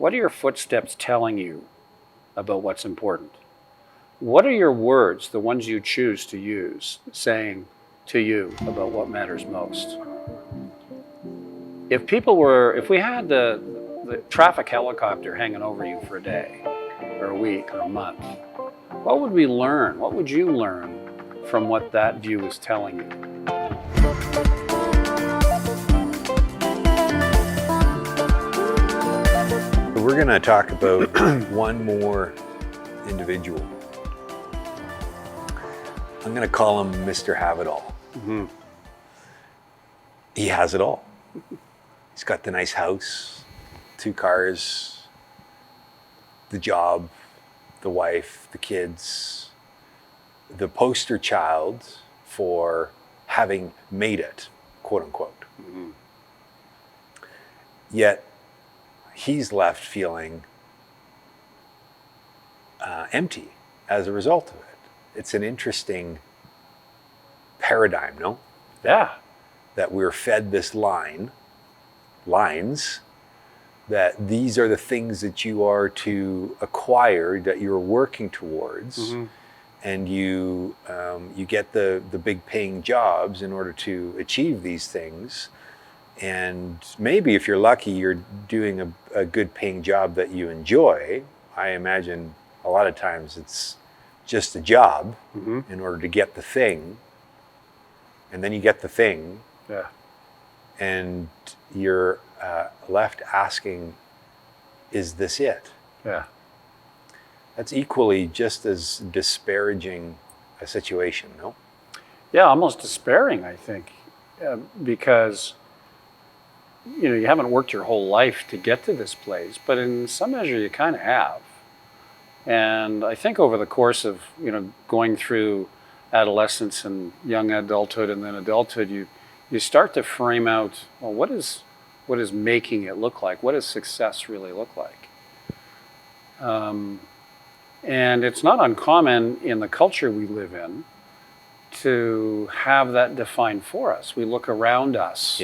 What are your footsteps telling you about what's important? What are your words, the ones you choose to use, saying to you about what matters most? If we had the traffic helicopter hanging over you for a day, or a week, or a month, what would we learn? What would you learn from what that view is telling you? We're going to talk about one more individual. I'm going to call him Mr. Havitol. Mm-hmm. He has it all. He's got the nice house, 2 cars, the job, the wife, the kids, the poster child for having made it, quote unquote. Mm-hmm. Yet he's left feeling empty as a result of it. It's an interesting paradigm, no? Yeah. That we're fed this lines, that these are the things that you are to acquire, that you're working towards, Mm-hmm. and you get the big paying jobs in order to achieve these things. And maybe if you're lucky, you're doing a good paying job that you enjoy. I imagine a lot of times it's just a job Mm-hmm. in order to get the thing. And then you get the thing. Yeah. And you're left asking, is this it? Yeah. That's equally just as disparaging a situation, no? Yeah, almost despairing, I think, because you haven't worked your whole life to get to this place, but in some measure you kind of have. And I think over the course of going through adolescence and young adulthood and then adulthood, you start to frame out, well, what is making it look like? What does success really look like? And it's not uncommon in the culture we live in to have that defined for us. We look around us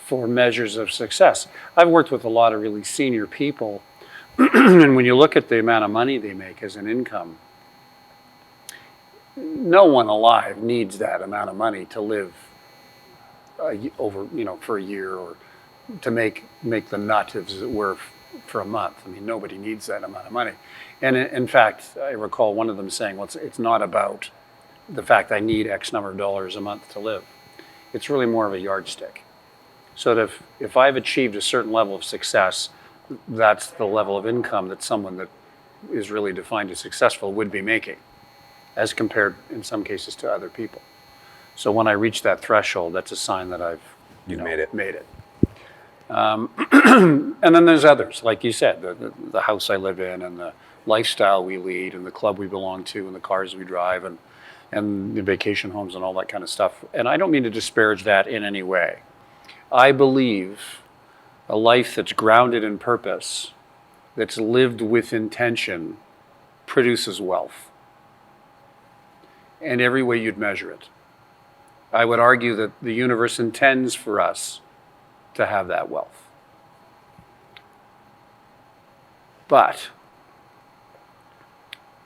for measures of success. I've worked with a lot of really senior people, and when you look at the amount of money they make as an income, no one alive needs that amount of money to live over, for a year, or to make the nut, as it were, for a month. I mean, nobody needs that amount of money. And in fact, I recall one of them saying, well, it's not about the fact I need X number of dollars a month to live. It's really more of a yardstick. So that if I've achieved a certain level of success, that's the level of income that someone that is really defined as successful would be making, as compared in some cases to other people. So when I reach that threshold, that's a sign that I've made it. And then there's others, like you said, the house I live in, and the lifestyle we lead, and the club we belong to, and the cars we drive, and the vacation homes and all that kind of stuff. And I don't mean to disparage that in any way. I believe a life that's grounded in purpose, that's lived with intention, produces wealth. And every way you'd measure it. I would argue that the universe intends for us to have that wealth. But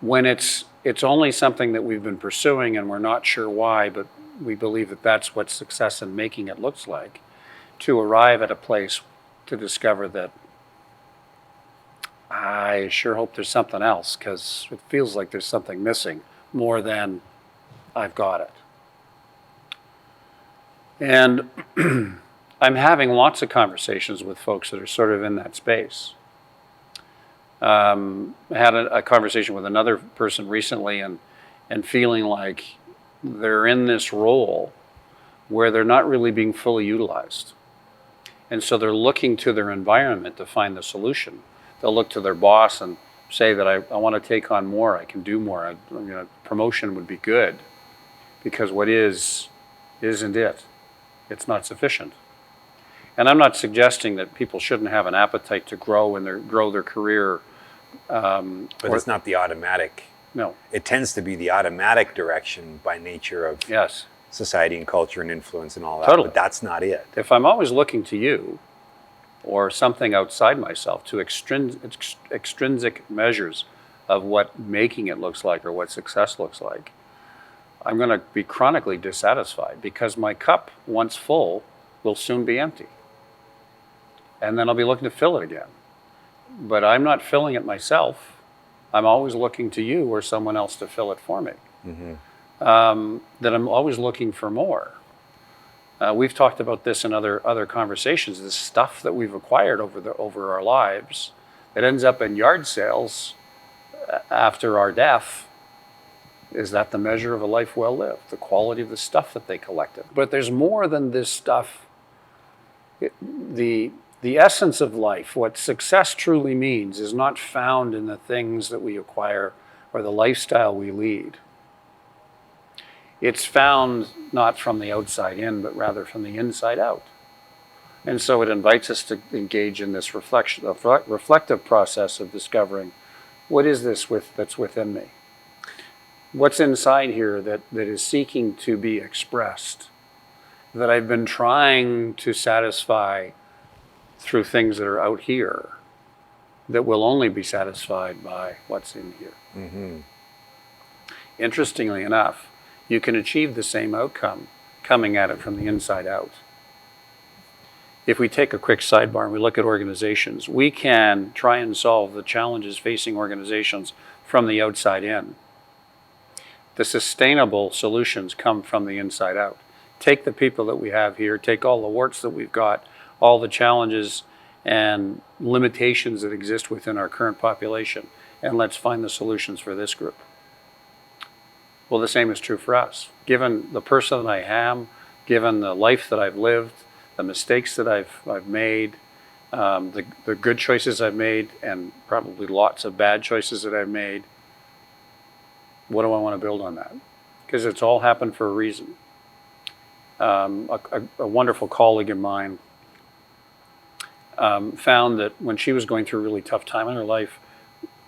when it's only something that we've been pursuing and we're not sure why, but we believe that that's what success in making it looks like, to arrive at a place to discover that I sure hope there's something else, because it feels like there's something missing more than I've got it. And I'm having lots of conversations with folks that are sort of in that space. I had a conversation with another person recently, and feeling like they're in this role where they're not really being fully utilized. And so they're looking to their environment to find the solution. They'll look to their boss and say that I want to take on more, I can do more, promotion would be good, because what isn't it. It's not sufficient. And I'm not suggesting that people shouldn't have an appetite to grow their career. But it's not the automatic. No. It tends to be the automatic direction by nature of society and culture and influence and all that. Totally. But that's not it. If I'm always looking to you or something outside myself to extrinsic measures of what making it looks like or what success looks like, I'm going to be chronically dissatisfied because my cup, once full, will soon be empty. And then I'll be looking to fill it again. But I'm not filling it myself. I'm always looking to you or someone else to fill it for me. That I'm always looking for more. We've talked about this in other conversations. This stuff that we've acquired over our lives that ends up in yard sales after our death. Is that the measure of a life well lived? The quality of the stuff that they collected. But there's more than this stuff. The essence of life, what success truly means, is not found in the things that we acquire or the lifestyle we lead. It's found not from the outside in, but rather from the inside out. And so it invites us to engage in this reflective process of discovering, what is this that's within me? What's inside here that is seeking to be expressed, that I've been trying to satisfy through things that are out here, that will only be satisfied by what's in here. Interestingly enough, you can achieve the same outcome coming at it from the inside out. If we take a quick sidebar and we look at organizations, we can try and solve the challenges facing organizations from the outside in. The sustainable solutions come from the inside out. Take the people that we have here, take all the warts that we've got, all the challenges and limitations that exist within our current population, and let's find the solutions for this group. Well, the same is true for us. Given the person that I am, given the life that I've lived, the mistakes that I've made, the good choices I've made, and probably lots of bad choices that I've made, what do I want to build on that? Because it's all happened for a reason. A wonderful colleague of mine found that when she was going through a really tough time in her life,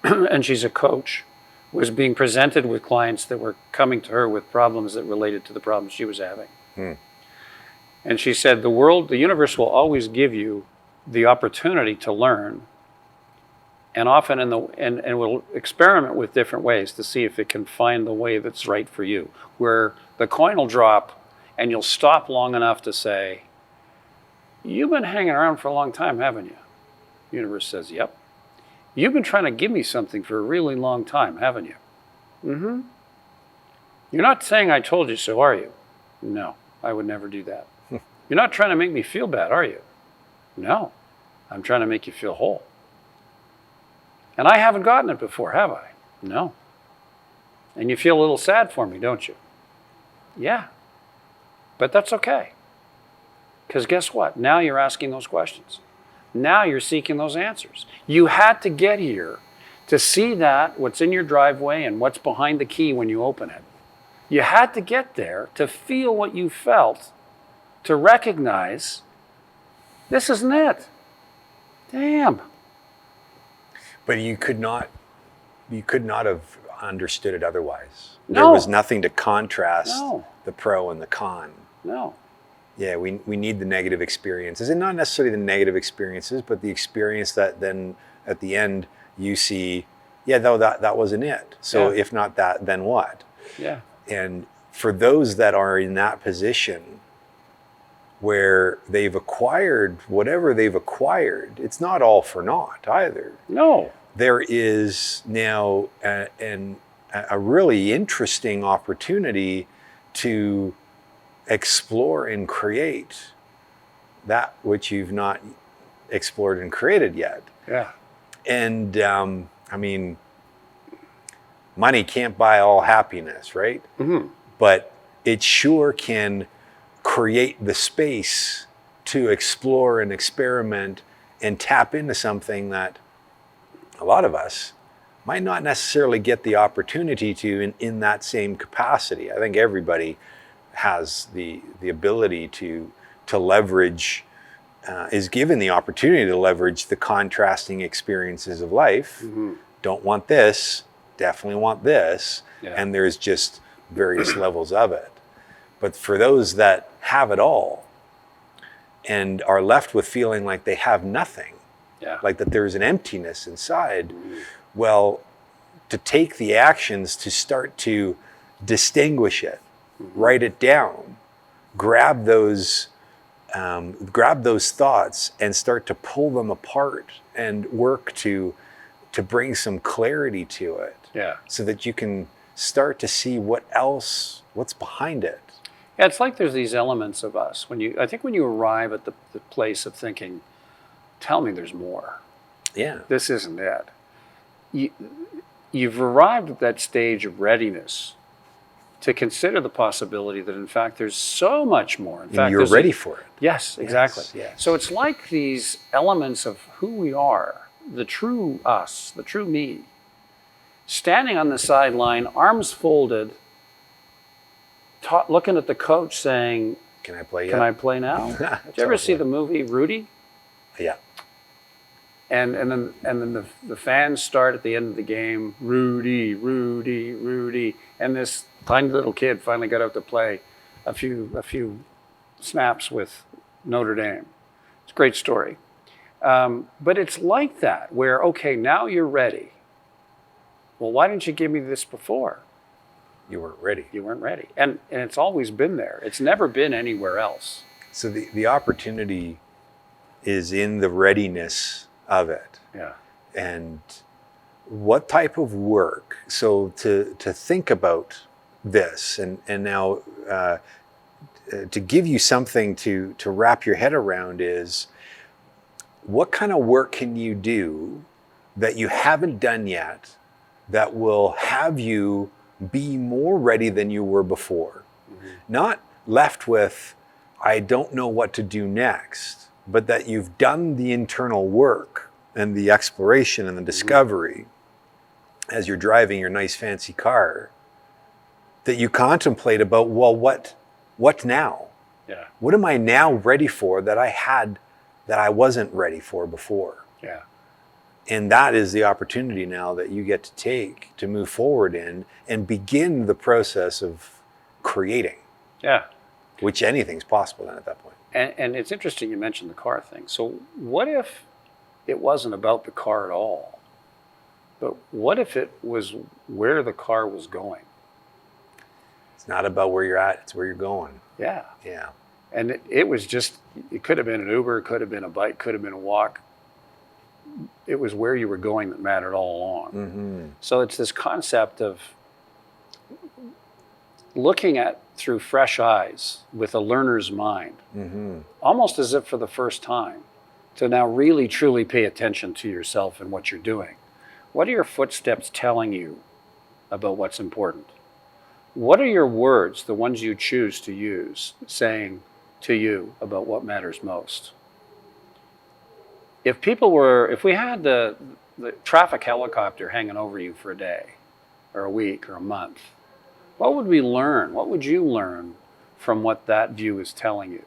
and she's a coach, was being presented with clients that were coming to her with problems that related to the problems she was having. And she said, the universe will always give you the opportunity to learn, and often and will experiment with different ways to see if it can find the way that's right for you, where the coin will drop and you'll stop long enough to say, you've been hanging around for a long time, haven't you? The universe says, yep. You've been trying to give me something for a really long time, haven't you? You're not saying I told you so, are you? No, I would never do that. You're not trying to make me feel bad, are you? No, I'm trying to make you feel whole. And I haven't gotten it before, have I? No. And you feel a little sad for me, don't you? Yeah, but that's okay. Because guess what? Now you're asking those questions. Now you're seeking those answers. You had to get here to see that, what's in your driveway and what's behind the key when you open it. You had to get there to feel what you felt, to recognize, this isn't it. Damn. But you could not have understood it otherwise. No. There was nothing to contrast No. the pro and the con. No. Yeah, we need the negative experiences, and not necessarily the negative experiences, but the experience that then at the end you see, yeah, though that wasn't it. So Yeah. if not that, then what? Yeah. And for those that are in that position where they've acquired whatever they've acquired, it's not all for naught either. No. There is now a really interesting opportunity to explore and create that which you've not explored and created yet. Yeah. And I mean, money can't buy all happiness, right? But it sure can create the space to explore and experiment and tap into something that a lot of us might not necessarily get the opportunity to in that same capacity. I think everybody has the ability to leverage, is given the opportunity to leverage the contrasting experiences of life. Don't want this, definitely want this, and there's just various levels of it. But for those that have it all, and are left with feeling like they have nothing, Yeah. like that there's an emptiness inside. Well, to take the actions to start to distinguish it, write it down, grab those thoughts and start to pull them apart and work to bring some clarity to it. Yeah. So that you can start to see what's behind it. Yeah, it's like there's these elements of us. I think when you arrive at the place of thinking, tell me there's more. Yeah. This isn't it. You've arrived at that stage of readiness to consider the possibility that in fact there's so much more. In fact, you're ready for it. Yes, exactly. Yes. So it's like these elements of who we are, the true us, the true me, standing on the sideline, arms folded, looking at the coach saying, Can I play? Can I play now? Did you ever see the movie Rudy? Yeah. And then the fans start at the end of the game, Rudy, Rudy, Rudy, and this tiny little kid finally got out to play a few snaps with Notre Dame. It's a great story, but it's like that where okay, now you're ready. Well, why didn't you give me this before? You weren't ready. You weren't ready, and it's always been there. It's never been anywhere else. So the opportunity is in the readiness of it. Yeah. And what type of work? So to think about this and now to give you something to wrap your head around is what kind of work can you do that you haven't done yet that will have you be more ready than you were before? Mm-hmm. Not left with, I don't know what to do next, but that you've done the internal work and the exploration and the discovery as you're driving your nice fancy car, that you contemplate about, well, what now? Yeah. What am I now ready for that I wasn't ready for before? Yeah. And that is the opportunity now that you get to take to move forward in and begin the process of creating. Yeah. Which anything's possible then at that point. And it's interesting you mentioned the car thing. So what if it wasn't about the car at all? But what if it was where the car was going? It's not about where you're at, it's where you're going. Yeah. Yeah. And it was just, it could have been an Uber, it could have been a bike, could have been a walk. It was where you were going that mattered all along. Mm-hmm. So it's this concept of looking at through fresh eyes with a learner's mind, almost as if for the first time, to now really truly pay attention to yourself and what you're doing. What are your footsteps telling you about what's important? What are your words, the ones you choose to use, saying to you about what matters most? If we had the traffic helicopter hanging over you for a day or a week or a month, what would we learn? What would you learn from what that view is telling you?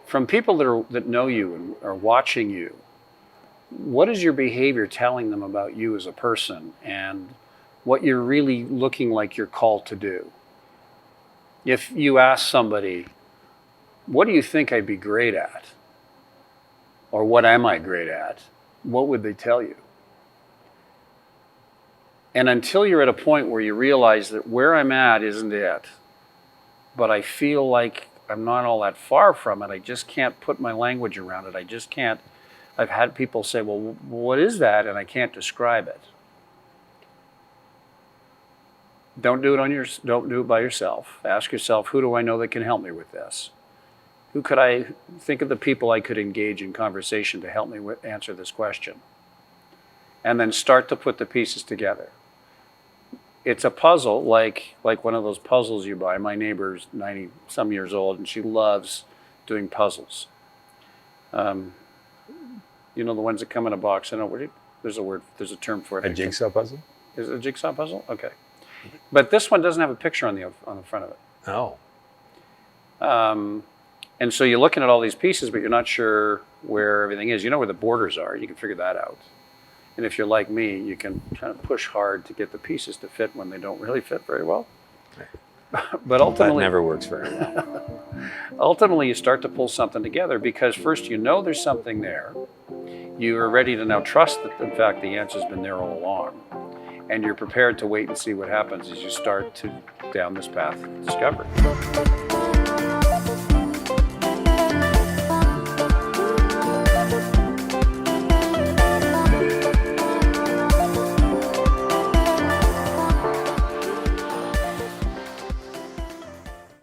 From people that know you and are watching you, what is your behavior telling them about you as a person and what you're really looking like you're called to do? If you ask somebody, what do you think I'd be great at? Or what am I great at? What would they tell you? And until you're at a point where you realize that where I'm at isn't it, but I feel like I'm not all that far from it, I just can't put my language around it. I just can't. I've had people say, well, what is that? And I can't describe it. Don't do it by yourself. Ask yourself, who do I know that can help me with this? Who could I think of the people I could engage in conversation to help me answer this question? And then start to put the pieces together. It's a puzzle, like one of those puzzles you buy. My neighbor's 90-some years old, and she loves doing puzzles. You know the ones that come in a box. I know there's a term for it. A jigsaw puzzle? Is it a jigsaw puzzle? Okay. But this one doesn't have a picture on the front of it. Oh. And so you're looking at all these pieces, but you're not sure where everything is. You know where the borders are. You can figure that out. And if you're like me, you can kind of push hard to get the pieces to fit when they don't really fit very well. But That ultimately, never works very well. ultimately, you start to pull something together because first you know there's something there. You are ready to now trust that, in fact, the answer's been there all along. And you're prepared to wait and see what happens as you start to down this path of discovery.